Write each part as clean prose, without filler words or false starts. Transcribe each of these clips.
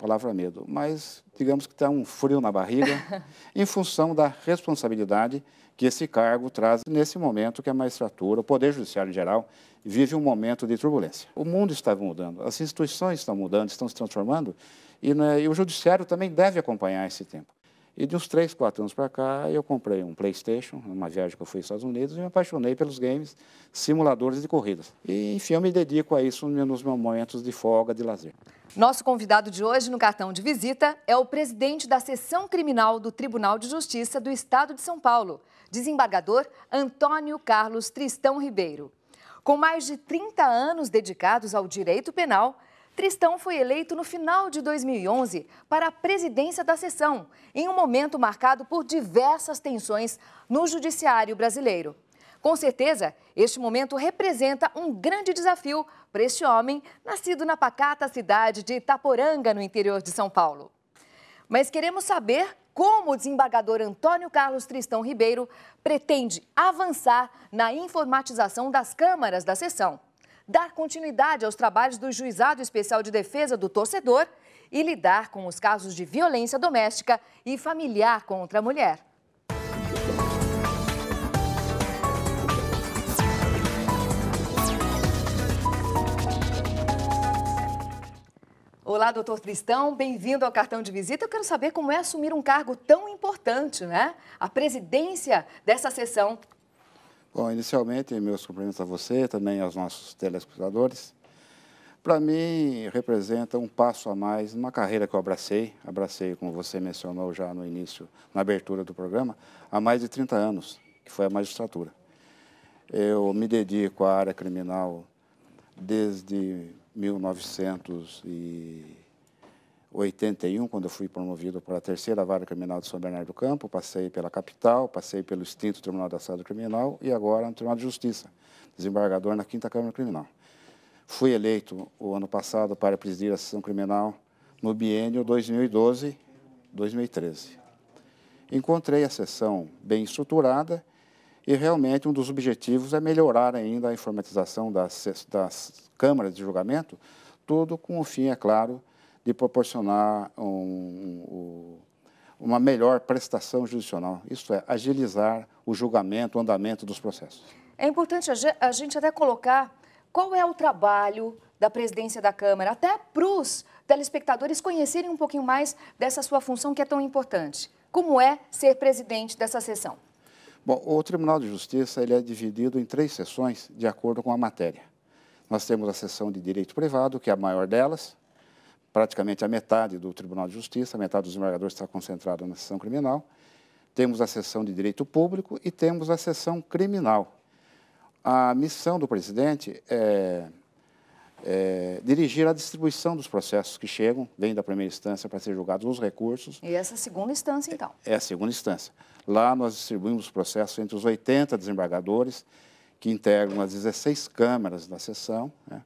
palavra medo, mas digamos que está um frio na barriga em função da responsabilidade que esse cargo traz nesse momento que a magistratura, o Poder Judiciário em geral, vive um momento de turbulência. O mundo está mudando, as instituições estão mudando, estão se transformando, e o Judiciário também deve acompanhar esse tempo. E de uns 3, 4 anos para cá, eu comprei um PlayStation, numa viagem que eu fui aos Estados Unidos, e me apaixonei pelos games, simuladores de corridas. E, enfim, eu me dedico a isso nos meus momentos de folga, de lazer. Nosso convidado de hoje no cartão de visita é o presidente da Seção Criminal do Tribunal de Justiça do Estado de São Paulo, desembargador Antônio Carlos Tristão Ribeiro. Com mais de 30 anos dedicados ao direito penal, Tristão foi eleito no final de 2011 para a presidência da seção, em um momento marcado por diversas tensões no judiciário brasileiro. Com certeza, este momento representa um grande desafio para este homem, nascido na pacata cidade de Itaporanga, no interior de São Paulo. Mas queremos saber como o desembargador Antônio Carlos Tristão Ribeiro pretende avançar na informatização das câmaras da seção, dar continuidade aos trabalhos do Juizado Especial de Defesa do Torcedor e lidar com os casos de violência doméstica e familiar contra a mulher. Olá, doutor Tristão, bem-vindo ao cartão de visita. Eu quero saber como é assumir um cargo tão importante, né? A presidência dessa sessão. Bom, inicialmente, meus cumprimentos a você, também aos nossos telespectadores. Para mim, representa um passo a mais numa carreira que eu abracei, como você mencionou já no início, na abertura do programa, há mais de 30 anos, que foi a magistratura. Eu me dedico à área criminal desde 1981, quando eu fui promovido para a terceira vara criminal de São Bernardo do Campo, passei pela capital, passei pelo extinto Tribunal da Assado Criminal e agora no Tribunal de Justiça, desembargador na 5ª Câmara Criminal. Fui eleito o ano passado para presidir a sessão criminal no biênio 2012-2013. Encontrei a sessão bem estruturada e realmente um dos objetivos é melhorar ainda a informatização das câmaras de julgamento, tudo com o fim, é claro, de proporcionar uma melhor prestação judicional, isto é, agilizar o julgamento, o andamento dos processos. É importante a gente até colocar qual é o trabalho da presidência da Câmara, até para os telespectadores conhecerem um pouquinho mais dessa sua função que é tão importante. Como é ser presidente dessa sessão? Bom, o Tribunal de Justiça ele é dividido em 3 sessões de acordo com a matéria. Nós temos a sessão de direito privado, que é a maior delas, praticamente a metade do Tribunal de Justiça, a metade dos desembargadores está concentrada na sessão criminal. Temos a sessão de direito público e temos a sessão criminal. A missão do presidente é dirigir a distribuição dos processos que chegam, vem da primeira instância para ser julgados os recursos. E essa segunda instância, então? É a segunda instância. Lá nós distribuímos os processos entre os 80 desembargadores, que integram as 16 câmaras da sessão, né?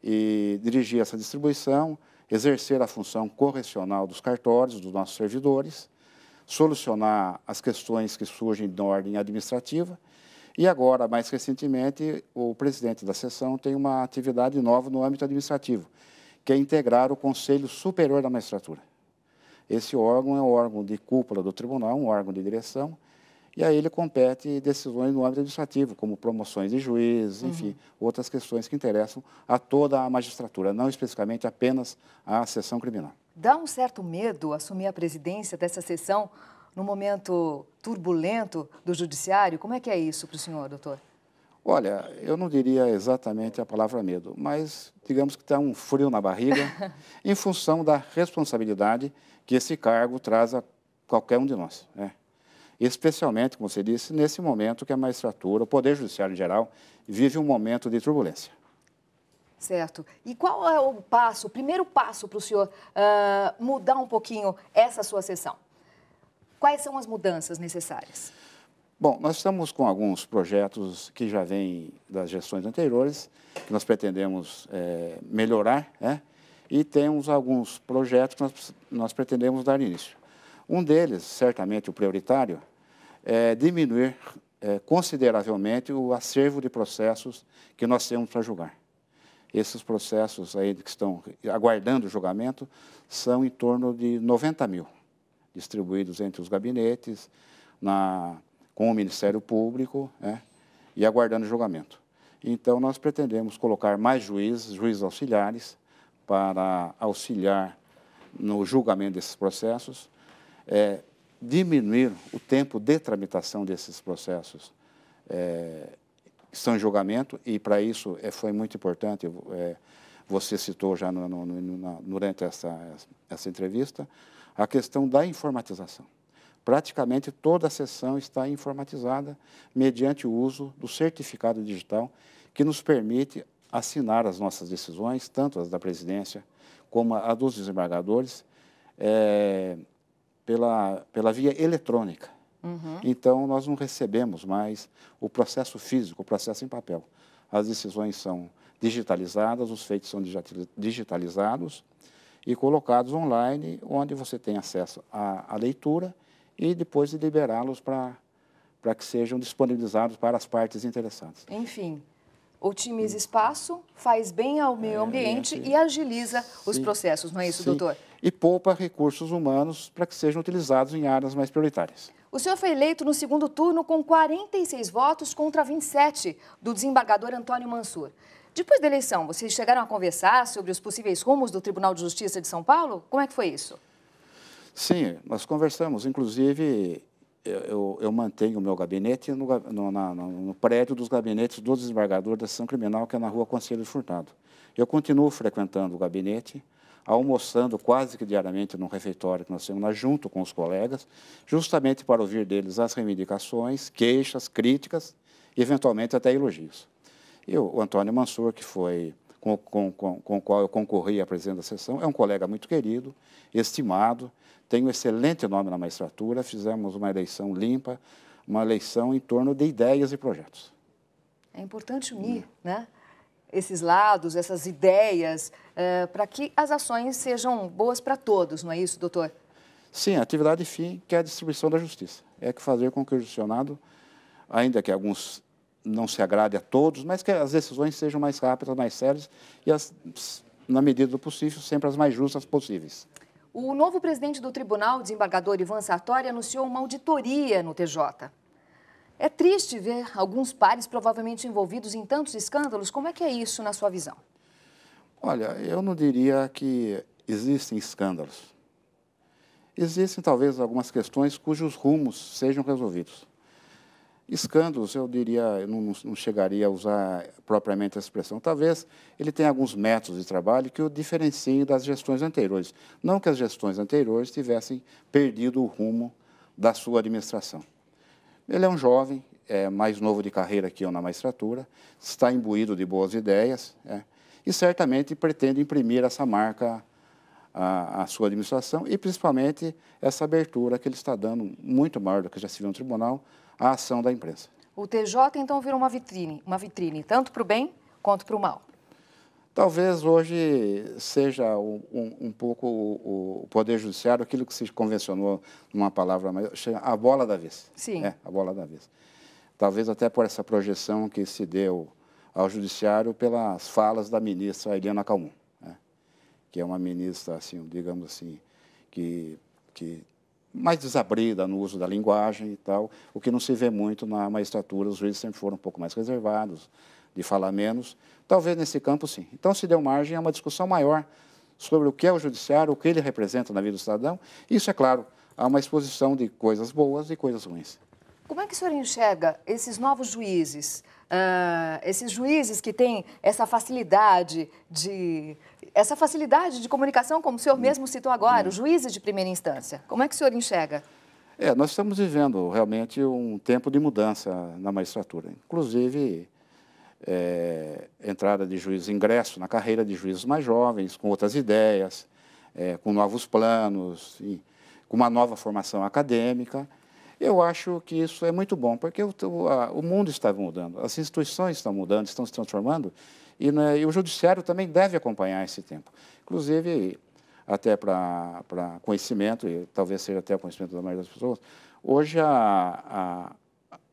E dirigir essa distribuição, exercer a função correcional dos cartórios, dos nossos servidores, solucionar as questões que surgem de ordem administrativa. E agora, mais recentemente, o presidente da sessão tem uma atividade nova no âmbito administrativo, que é integrar o Conselho Superior da Magistratura. Esse órgão é um órgão de cúpula do tribunal, um órgão de direção, e aí ele compete decisões no âmbito administrativo, como promoções de juízes, enfim, outras questões que interessam a toda a magistratura, não especificamente apenas a seção criminal. Dá um certo medo assumir a presidência dessa sessão num momento turbulento do judiciário? Como é que é isso para o senhor, doutor? Olha, eu não diria exatamente a palavra medo, mas digamos que está um frio na barriga em função da responsabilidade que esse cargo traz a qualquer um de nós, né? Especialmente, como você disse, nesse momento que a magistratura, o Poder Judiciário em geral, vive um momento de turbulência. Certo. E qual é o primeiro passo para o senhor mudar um pouquinho essa sua sessão? Quais são as mudanças necessárias? Bom, nós estamos com alguns projetos que já vêm das gestões anteriores, que nós pretendemos melhorar, né? E temos alguns projetos que nós pretendemos dar início. Um deles, certamente o prioritário, é diminuir consideravelmente o acervo de processos que nós temos para julgar. Esses processos aí que estão aguardando o julgamento são em torno de 90 mil, distribuídos entre os gabinetes, com o Ministério Público, né, e aguardando o julgamento. Então, nós pretendemos colocar mais juízes auxiliares, para auxiliar no julgamento desses processos, diminuir o tempo de tramitação desses processos que estão em julgamento, e para isso foi muito importante, você citou já durante essa entrevista, a questão da informatização. Praticamente toda a sessão está informatizada mediante o uso do certificado digital, que nos permite assinar as nossas decisões, tanto as da presidência como a dos desembargadores, pela via eletrônica. Uhum. Então, nós não recebemos mais o processo físico, o processo em papel. As decisões são digitalizadas, os feitos são digitalizados e colocados online, onde você tem acesso à leitura e depois de liberá-los para que sejam disponibilizados para as partes interessadas. Enfim, otimiza espaço, faz bem ao meio ambiente e agiliza os processos, não é isso, doutor? E poupa recursos humanos para que sejam utilizados em áreas mais prioritárias. O senhor foi eleito no segundo turno com 46 votos contra 27 do desembargador Antônio Mansur. Depois da eleição, vocês chegaram a conversar sobre os possíveis rumos do Tribunal de Justiça de São Paulo? Como é que foi isso? Sim, nós conversamos. Inclusive, eu mantenho o meu gabinete no prédio dos gabinetes do desembargador da Sessão Criminal, que é na Rua Conselho Furtado. Eu continuo frequentando o gabinete, almoçando quase que diariamente no refeitório que nós temos lá, junto com os colegas, justamente para ouvir deles as reivindicações, queixas, críticas e, eventualmente, até elogios. E o Antônio Mansur, que foi com o qual eu concorri à presidência da sessão, é um colega muito querido, estimado, tem um excelente nome na magistratura, fizemos uma eleição limpa, uma eleição em torno de ideias e projetos. É importante unir, né, esses lados, essas ideias, para que as ações sejam boas para todos, não é isso, doutor? Sim, a atividade fim, que é a distribuição da justiça. É que fazer com que o justicionado, ainda que alguns não se agrade a todos, mas que as decisões sejam mais rápidas, mais sérias e, na medida do possível, sempre as mais justas possíveis. O novo presidente do tribunal, desembargador Ivan Sartori, anunciou uma auditoria no TJ. É triste ver alguns pares provavelmente envolvidos em tantos escândalos. Como é que é isso na sua visão? Olha, eu não diria que existem escândalos. Existem, talvez, algumas questões cujos rumos sejam resolvidos. Escândalos, eu diria, eu não chegaria a usar propriamente essa expressão. Talvez ele tenha alguns métodos de trabalho que o diferenciem das gestões anteriores. Não que as gestões anteriores tivessem perdido o rumo da sua administração. Ele é um jovem, mais novo de carreira que eu na magistratura, está imbuído de boas ideias, e certamente pretende imprimir essa marca à sua administração e, principalmente, essa abertura que ele está dando, muito maior do que já se viu no tribunal, à ação da imprensa. O TJ, então, virou uma vitrine tanto para o bem quanto para o mal. Talvez hoje seja um pouco o Poder Judiciário, aquilo que se convencionou numa palavra, a bola da vez. Sim. A bola da vez. Talvez até por essa projeção que se deu ao Judiciário pelas falas da ministra Eliana Calmon, que é uma ministra, assim, digamos assim, que mais desabrida no uso da linguagem e tal, o que não se vê muito na magistratura. Os juízes sempre foram um pouco mais reservados, de falar menos. Talvez nesse campo, sim. Então, se deu margem a uma discussão maior sobre o que é o judiciário, o que ele representa na vida do cidadão. Isso, é claro, há uma exposição de coisas boas e coisas ruins. Como é que o senhor enxerga esses novos juízes, esses juízes que têm essa facilidade de comunicação, como o senhor mesmo citou agora, os juízes de primeira instância? Como é que o senhor enxerga? Nós estamos vivendo realmente um tempo de mudança na magistratura. Inclusive, entrada de juízes, ingresso na carreira de juízes mais jovens, com outras ideias, com novos planos, com uma nova formação acadêmica. Eu acho que isso é muito bom, porque o mundo está mudando, as instituições estão mudando, estão se transformando, e o judiciário também deve acompanhar esse tempo. Inclusive, até para conhecimento, e talvez seja até o conhecimento da maioria das pessoas, hoje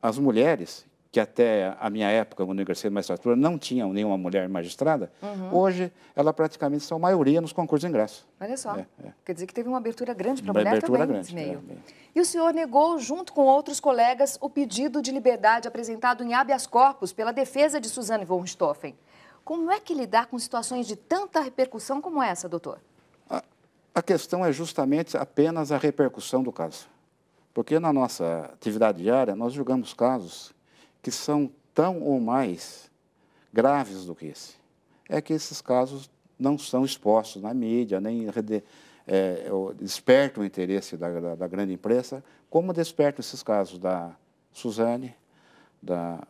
as mulheres que até a minha época, quando eu ingressei na magistratura, não tinha nenhuma mulher magistrada, hoje ela praticamente são maioria nos concursos de ingresso. Olha só, quer dizer que teve uma abertura grande para a Uma mulher abertura também grande, nesse meio. E o senhor negou, junto com outros colegas, o pedido de liberdade apresentado em habeas corpus pela defesa de Suzane von Richthofen. Como é que lidar com situações de tanta repercussão como essa, doutor? A questão é justamente apenas a repercussão do caso. Porque na nossa atividade diária, nós julgamos casos que são tão ou mais graves do que esse. É que esses casos não são expostos na mídia, nem despertam o interesse da grande imprensa, como despertam esses casos da Suzane,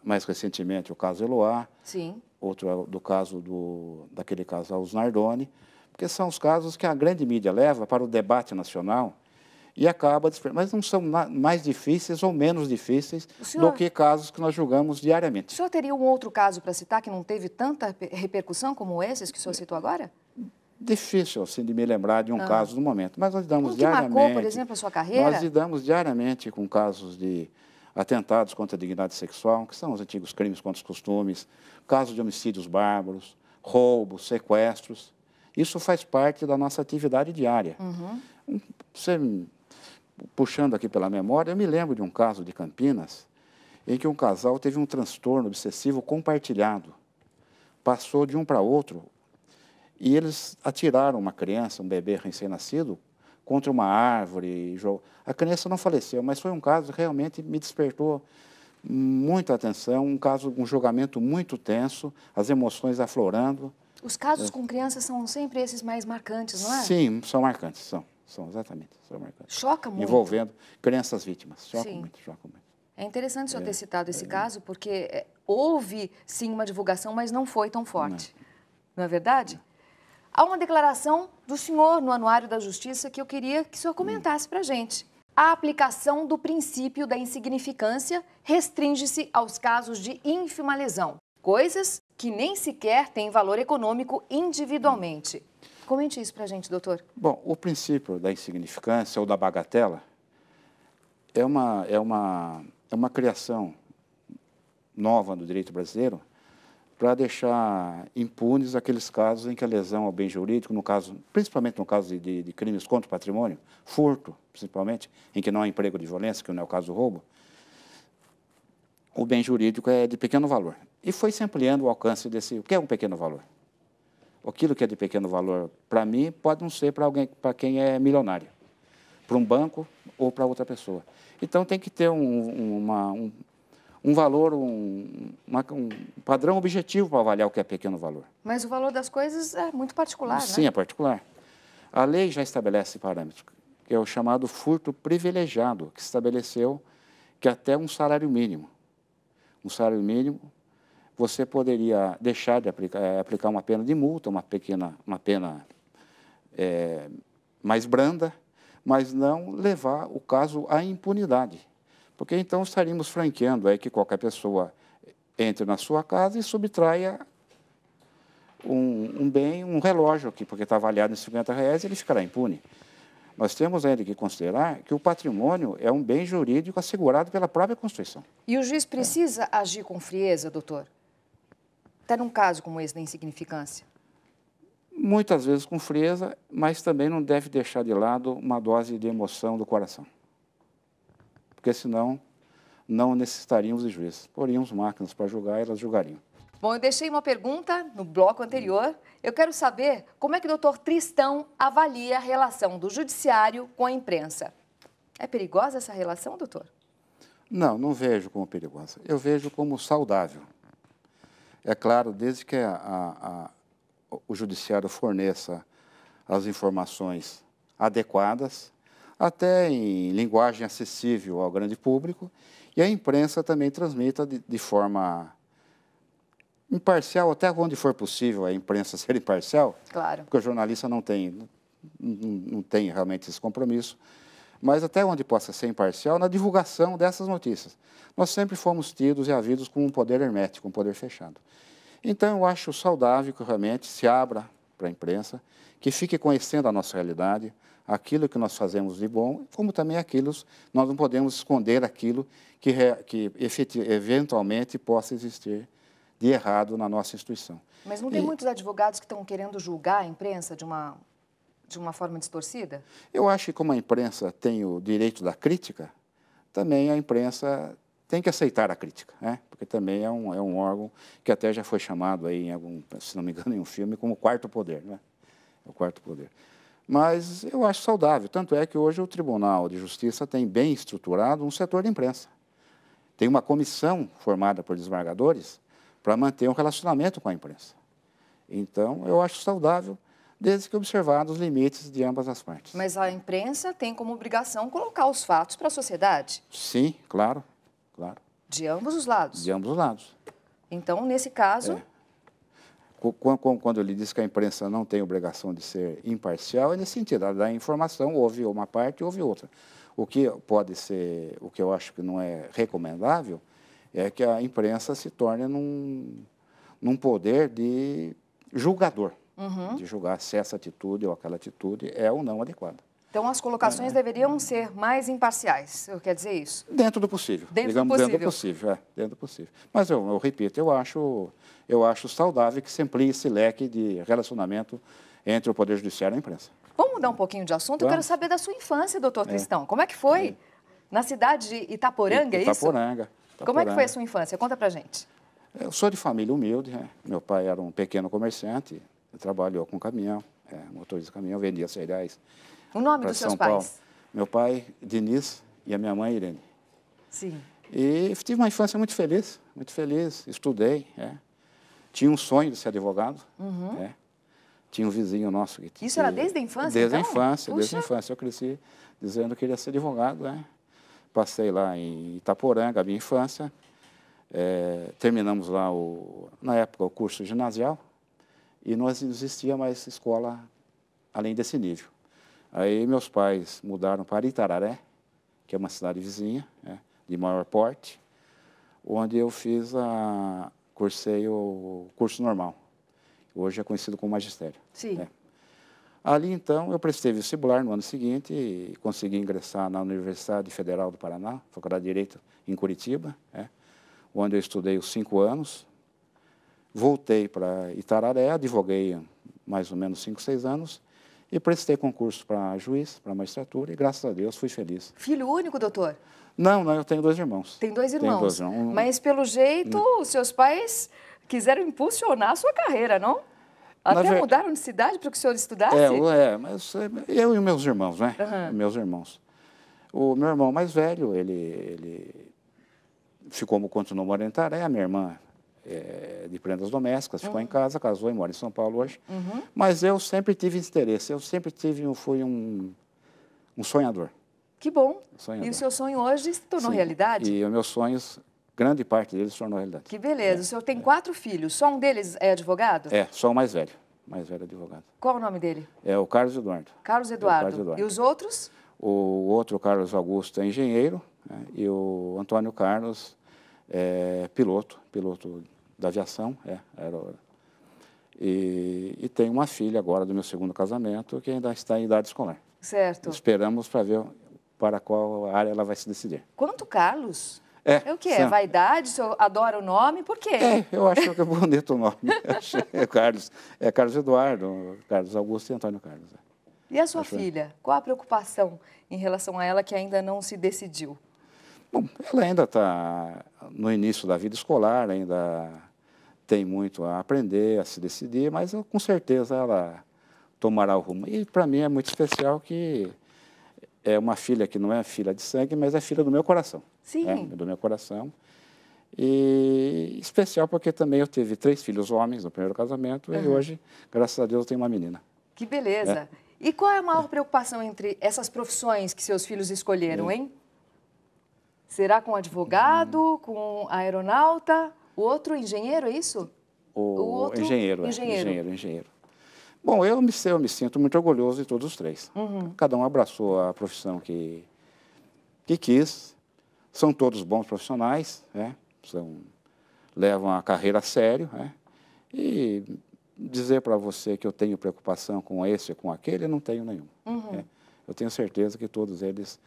mais recentemente o caso Eloá, Sim. outro do caso daquele casal Os Nardoni, porque são os casos que a grande mídia leva para o debate nacional e acaba despertando. Mas não são mais difíceis ou menos difíceis do que casos que nós julgamos diariamente. O senhor teria um outro caso para citar que não teve tanta repercussão como esses que o senhor citou agora? Difícil, assim, de me lembrar de um caso no momento, mas nós lidamos diariamente. Marcou, por exemplo, a sua carreira? Nós lidamos diariamente com casos de atentados contra a dignidade sexual, que são os antigos crimes contra os costumes, casos de homicídios bárbaros, roubos, sequestros. Isso faz parte da nossa atividade diária. Você, puxando aqui pela memória, eu me lembro de um caso de Campinas, em que um casal teve um transtorno obsessivo compartilhado. Passou de um para outro, e eles atiraram uma criança, um bebê recém-nascido, contra uma árvore. A criança não faleceu, mas foi um caso que realmente me despertou muita atenção, um julgamento muito tenso, as emoções aflorando. Os casos com crianças são sempre esses mais marcantes, não é? Sim, são marcantes, são exatamente, são marcantes. Choca muito. Envolvendo crianças vítimas, choca muito. É interessante o senhor ter citado esse caso, porque houve, sim, uma divulgação, mas não foi tão forte. Não é verdade? Há uma declaração do senhor no Anuário da Justiça que eu queria que o senhor comentasse para a gente. A aplicação do princípio da insignificância restringe-se aos casos de ínfima lesão, coisas que nem sequer têm valor econômico individualmente. Comente isso para a gente, doutor. Bom, o princípio da insignificância ou da bagatela é uma criação nova no direito brasileiro para deixar impunes aqueles casos em que a lesão ao bem jurídico, principalmente no caso de crimes contra o patrimônio, furto, principalmente, em que não há emprego de violência, que não é o caso do roubo, o bem jurídico é de pequeno valor. E foi se ampliando o alcance desse... O que é um pequeno valor? Aquilo que é de pequeno valor, para mim, pode não ser para quem é milionário, para um banco ou para outra pessoa. Então, tem que ter um valor, um padrão objetivo para avaliar o que é pequeno valor. Mas o valor das coisas é muito particular, Sim, né? é particular. A lei já estabelece parâmetros, que é o chamado furto privilegiado, que estabeleceu que até um salário mínimo, você poderia deixar de aplicar uma pena de multa, uma pena mais branda, mas não levar o caso à impunidade. Porque então estaríamos franqueando aí que qualquer pessoa entre na sua casa e subtraia um bem, um relógio aqui, porque está avaliado em R$50, ele ficará impune. Nós temos ainda que considerar que o patrimônio é um bem jurídico assegurado pela própria Constituição. E o juiz precisa agir com frieza, doutor? Até num caso como esse da insignificância. Muitas vezes com frieza, mas também não deve deixar de lado uma dose de emoção do coração. Porque senão não necessitaríamos de juízes. Poríamos máquinas para julgar e elas julgariam. Bom, eu deixei uma pergunta no bloco anterior. Eu quero saber como é que o doutor Tristão avalia a relação do judiciário com a imprensa. É perigosa essa relação, doutor? Não, não vejo como perigosa. Eu vejo como saudável. É claro, desde que o judiciário forneça as informações adequadas, até em linguagem acessível ao grande público, e a imprensa também transmita de forma imparcial, até onde for possível a imprensa ser imparcial, claro, porque o jornalista não tem realmente esse compromisso, mas até onde possa ser imparcial na divulgação dessas notícias. Nós sempre fomos tidos e havidos com um poder hermético, um poder fechado. Então, eu acho saudável que realmente se abra para a imprensa, que fique conhecendo a nossa realidade, aquilo que nós fazemos de bom, como também aquilo, nós não podemos esconder aquilo que eventualmente possa existir de errado na nossa instituição. Mas não tem muitos advogados que estão querendo julgar a imprensa de uma forma distorcida? Eu acho que como a imprensa tem o direito da crítica, também a imprensa tem que aceitar a crítica, né? Porque também é um órgão que até já foi chamado aí, se não me engano, em um filme, como o quarto poder, né? O quarto poder. Mas eu acho saudável, tanto é que hoje o Tribunal de Justiça tem bem estruturado um setor de imprensa. Tem uma comissão formada por desembargadores para manter um relacionamento com a imprensa. Então, eu acho saudável, desde que observados os limites de ambas as partes. Mas a imprensa tem como obrigação colocar os fatos para a sociedade? Sim, claro, claro. De ambos os lados? De ambos os lados. Então, nesse caso... É. Quando eu lhe disse que a imprensa não tem obrigação de ser imparcial, é nesse sentido, ela dá informação, houve uma parte e houve outra. O que pode ser, o que eu acho que não é recomendável, é que a imprensa se torne num poder de julgador, de julgar se essa atitude ou aquela atitude é ou não adequada. Então, as colocações deveriam ser mais imparciais, eu quero dizer isso? Dentro do possível. Dentro do possível. Dentro do possível. Mas eu repito, eu acho saudável que se amplie esse leque de relacionamento entre o Poder Judiciário e a imprensa. Vamos mudar um pouquinho de assunto? Eu quero saber da sua infância, doutor Tristão. Como é que foi? Na cidade de Itaporanga, é isso? Itaporanga. Como é que foi a sua infância? Conta pra gente. Eu sou de família humilde, né? Meu pai era um pequeno comerciante, trabalhou com caminhão, motorista de caminhão, vendia cereais. O nome dos seus pais? Meu pai, Diniz, e a minha mãe, Irene. Sim. E tive uma infância muito feliz, estudei. Tinha um sonho de ser advogado. Tinha um vizinho nosso que... Isso era desde a infância, Desde a então? infância, desde a infância. Eu cresci dizendo que queria ser advogado, né? Passei lá em Itaporanga, a minha infância. Terminamos lá, na época, o curso ginasial. E não existia mais escola além desse nível. Aí meus pais mudaram para Itararé, que é uma cidade vizinha, de maior porte, onde eu cursei o curso normal. Hoje é conhecido como magistério. Sim. Ali, então, eu prestei vestibular no ano seguinte e consegui ingressar na Universidade Federal do Paraná, Faculdade de Direito, em Curitiba, onde eu estudei os 5 anos. Voltei para Itararé, advoguei mais ou menos 5, 6 anos e prestei concurso para juiz, para magistratura e, graças a Deus, fui feliz. Filho único, doutor? Não, eu tenho 2 irmãos. Tem 2 irmãos. Tenho 2 irmãos. Mas, pelo jeito, os seus pais quiseram impulsionar a sua carreira, não? Até mudaram de cidade para que o senhor estudasse? Mas eu e meus irmãos, né? Meus irmãos. O meu irmão mais velho, ele continuou morando em Itaré, a minha irmã de prendas domésticas, ficou em casa, casou e mora em São Paulo hoje. Mas eu sempre tive interesse, fui um sonhador. Que bom. Sonhador. E o seu sonho hoje se tornou realidade? E os meus sonhos, grande parte deles se tornou realidade. Que beleza. O senhor tem 4 filhos, só um deles é advogado? Só o mais velho advogado. Qual o nome dele? É o Carlos Eduardo. Carlos Eduardo. E os outros? O outro, Carlos Augusto, é engenheiro, e o Antônio Carlos é piloto da aviação, e tem uma filha agora do meu segundo casamento que ainda está em idade escolar. Certo. Esperamos para ver para qual área ela vai se decidir. Quanto Carlos? É o quê? É vaidade? O senhor adora o nome? Por quê? Eu acho que é bonito o nome. Carlos Eduardo, Carlos Augusto e Antônio Carlos. E a sua filha? Qual a preocupação em relação a ela que ainda não se decidiu? Bom, ela ainda está no início da vida escolar, ainda tem muito a aprender, a se decidir, mas com certeza ela tomará o rumo. E para mim é muito especial que é uma filha que não é filha de sangue, mas é filha do meu coração. Sim. Do meu coração. E especial porque também eu tive 3 filhos homens no primeiro casamento e hoje, graças a Deus, eu tenho uma menina. Que beleza. E qual é a maior preocupação entre essas profissões que seus filhos escolheram, hein? Será com advogado, com aeronauta, o outro engenheiro, é isso? O outro engenheiro. Bom, eu me sinto muito orgulhoso de todos os 3. Cada um abraçou a profissão que quis. São todos bons profissionais, levam a carreira a sério, e dizer para você que eu tenho preocupação com esse ou com aquele, eu não tenho nenhum. Eu tenho certeza que todos eles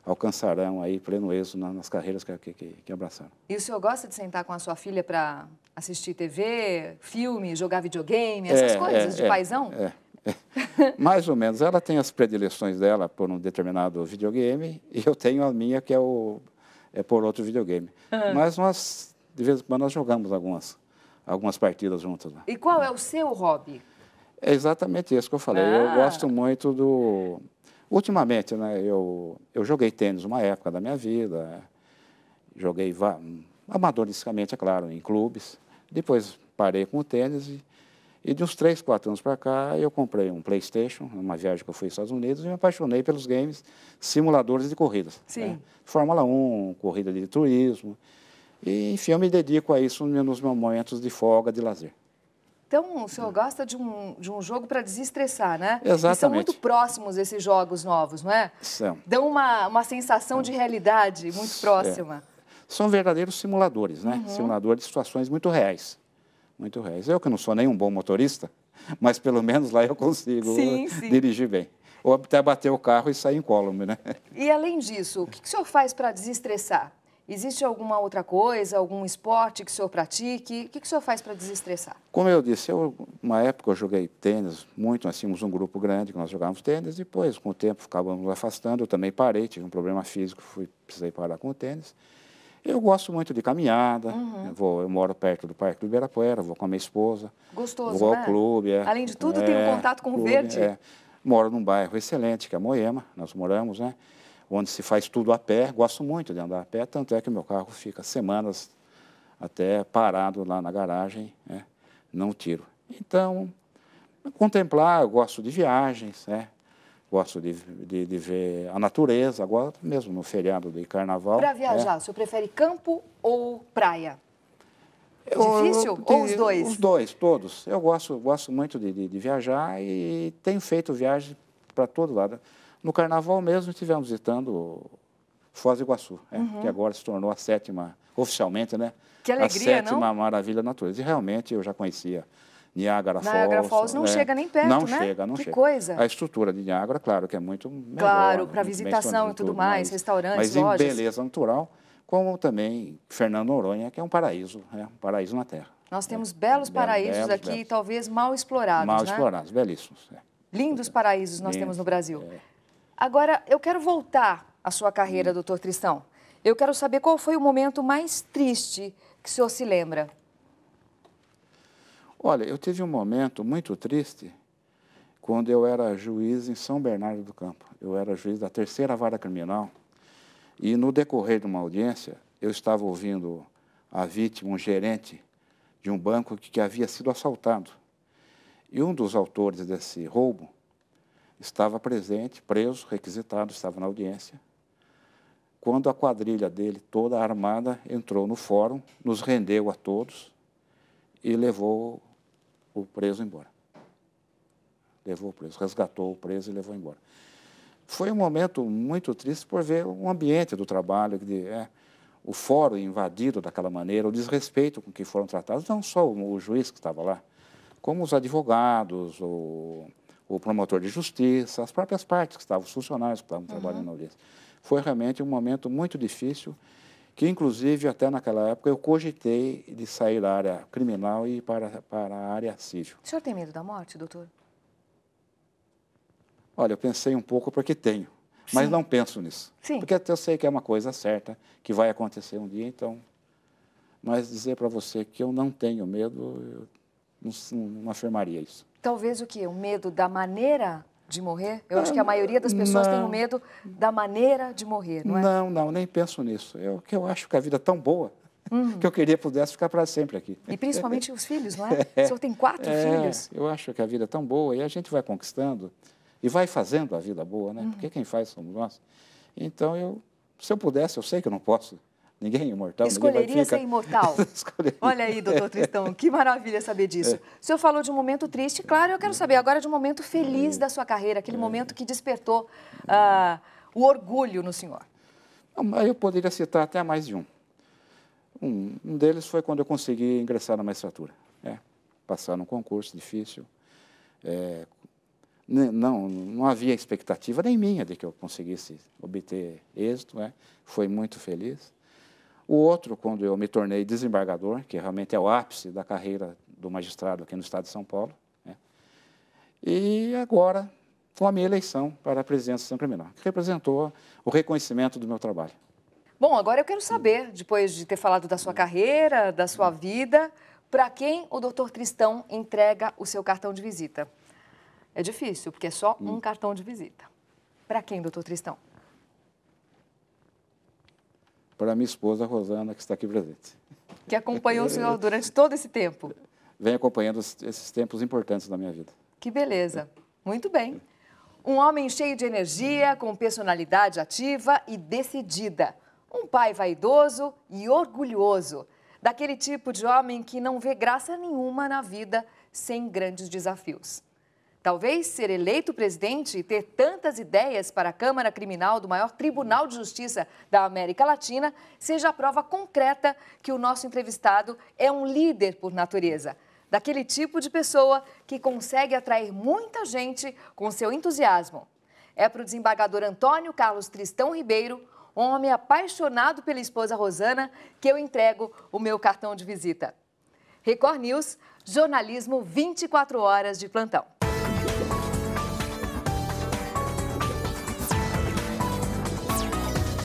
alcançarão aí pleno êxito nas carreiras que abraçaram. E o senhor gosta de sentar com a sua filha para assistir TV, filme, jogar videogame, essas coisas de paizão? Mais ou menos. Ela tem as predileções dela por um determinado videogame e eu tenho a minha, que é por outro videogame. Mas nós, de vez em quando, nós jogamos algumas partidas juntas. Né? E qual é o seu hobby? É exatamente isso que eu falei. Eu gosto muito do... Ultimamente, né, eu joguei tênis uma época da minha vida, joguei amadoristicamente, é claro, em clubes. Depois parei com o tênis e de uns 3, 4 anos para cá eu comprei um PlayStation, numa viagem que eu fui aos Estados Unidos, e me apaixonei pelos games simuladores de corridas. Sim. Né? Fórmula 1, corrida de turismo. E, enfim, eu me dedico a isso nos meus momentos de folga, de lazer. Então, o senhor gosta de um jogo para desestressar, né? Exatamente. E são muito próximos esses jogos novos, não é? São. Dão uma sensação de realidade muito próxima. São verdadeiros simuladores, né? Simuladores de situações muito reais. Muito reais. Eu que não sou nenhum bom motorista, mas pelo menos lá eu consigo dirigir bem. Ou até bater o carro e sair incólume, né? E além disso, o que o senhor faz para desestressar? Existe alguma outra coisa, algum esporte que o senhor pratique? O que o senhor faz para desestressar? Como eu disse, uma época eu joguei tênis muito, nós tínhamos um grupo grande que nós jogávamos tênis, depois, com o tempo, ficávamos afastando, eu também parei, tive um problema físico, precisei parar com o tênis. Eu gosto muito de caminhada, eu moro perto do Parque do Ibirapuera, vou com a minha esposa. Gostoso, vou né? ao clube. Além de tudo, tem um contato com o verde. Moro num bairro excelente, que é Moema, nós moramos, né? Onde se faz tudo a pé, gosto muito de andar a pé, tanto é que o meu carro fica semanas até parado lá na garagem, né? Não tiro. Então, contemplar, eu gosto de viagens, né? Gosto de ver a natureza, agora mesmo no feriado de carnaval. Para viajar, o senhor prefere campo ou praia? Difícil? Ou os dois? Os dois, todos. Eu gosto muito de viajar e tenho feito viagem para todo lado. No carnaval mesmo estivemos visitando Foz do Iguaçu, que agora se tornou a 7ª, oficialmente, né? Que alegria, a 7ª maravilha da natureza. E realmente eu já conhecia Niágara Falls. Niágara Falls não chega nem perto, não né? Chega, não que chega. coisa. A estrutura de Niágara, claro, que é muito melhor. Claro, para visitação e tudo mais, restaurantes, lojas. Mas em beleza natural, como também Fernando Noronha, que é um paraíso na terra. Nós temos belos paraísos aqui, talvez mal explorados, Mal explorados, belíssimos. Lindos paraísos nós temos no Brasil. Agora, eu quero voltar à sua carreira, doutor Tristão. Eu quero saber qual foi o momento mais triste que o senhor se lembra. Olha, eu tive um momento muito triste quando eu era juiz em São Bernardo do Campo. Eu era juiz da 3ª Vara Criminal e no decorrer de uma audiência, eu estava ouvindo a vítima, um gerente de um banco que havia sido assaltado. E um dos autores desse roubo estava presente, preso, requisitado, estava na audiência, quando a quadrilha dele, toda armada, entrou no fórum, nos rendeu a todos e levou o preso embora. Levou o preso, resgatou o preso e levou embora. Foi um momento muito triste por ver o ambiente do trabalho, o fórum invadido daquela maneira, o desrespeito com que foram tratados, não só o juiz que estava lá, como os advogados, o promotor de justiça, as próprias partes que estavam, os funcionários que estavam trabalhando na audiência. Foi realmente um momento muito difícil, que inclusive até naquela época eu cogitei de sair da área criminal e ir para a área civil. O senhor tem medo da morte, doutor? Olha, eu pensei um pouco porque tenho, mas não penso nisso. Porque eu sei que é uma coisa certa, que vai acontecer um dia, então... Mas dizer para você que eu não tenho medo, eu não afirmaria isso. Talvez o quê? O medo da maneira de morrer? Eu acho que a maioria das pessoas tem o medo da maneira de morrer, não é? Não, nem penso nisso. Eu acho que a vida é tão boa que eu queria pudesse ficar para sempre aqui. E principalmente os filhos, não é? O senhor tem 4 filhos. Eu acho que a vida é tão boa e a gente vai conquistando e vai fazendo a vida boa, né? Porque quem faz somos nós. Então, se eu pudesse, eu sei que eu não posso. Ninguém é imortal. Escolheria ser imortal? Escolheria. Olha aí, doutor Tristão, que maravilha saber disso. O senhor falou de um momento triste, claro, eu quero saber agora de um momento feliz da sua carreira, aquele momento que despertou o orgulho no senhor. Eu poderia citar até mais de um. Um deles foi quando eu consegui ingressar na magistratura. passar num concurso difícil. Não havia expectativa nem minha de que eu conseguisse obter êxito, né? Fui muito feliz. O outro, quando eu me tornei desembargador, que realmente é o ápice da carreira do magistrado aqui no estado de São Paulo, né? E agora, com a minha eleição para a presidência da Sessão Criminal, que representou o reconhecimento do meu trabalho. Bom, agora eu quero saber, depois de ter falado da sua carreira, da sua vida, para quem o doutor Tristão entrega o seu cartão de visita? É difícil, porque é só um cartão de visita. Para quem, doutor Tristão? Para minha esposa, Rosana, que está aqui presente. Que acompanhou o senhor durante todo esse tempo. Vem acompanhando esses tempos importantes da minha vida. Que beleza. Muito bem. Um homem cheio de energia, com personalidade ativa e decidida. Um pai vaidoso e orgulhoso. Daquele tipo de homem que não vê graça nenhuma na vida sem grandes desafios. Talvez ser eleito presidente e ter tantas ideias para a Câmara Criminal do maior Tribunal de Justiça da América Latina seja a prova concreta que o nosso entrevistado é um líder por natureza. Daquele tipo de pessoa que consegue atrair muita gente com seu entusiasmo. É para o desembargador Antônio Carlos Tristão Ribeiro, um homem apaixonado pela esposa Rosana, que eu entrego o meu cartão de visita. Record News, jornalismo 24 horas de plantão.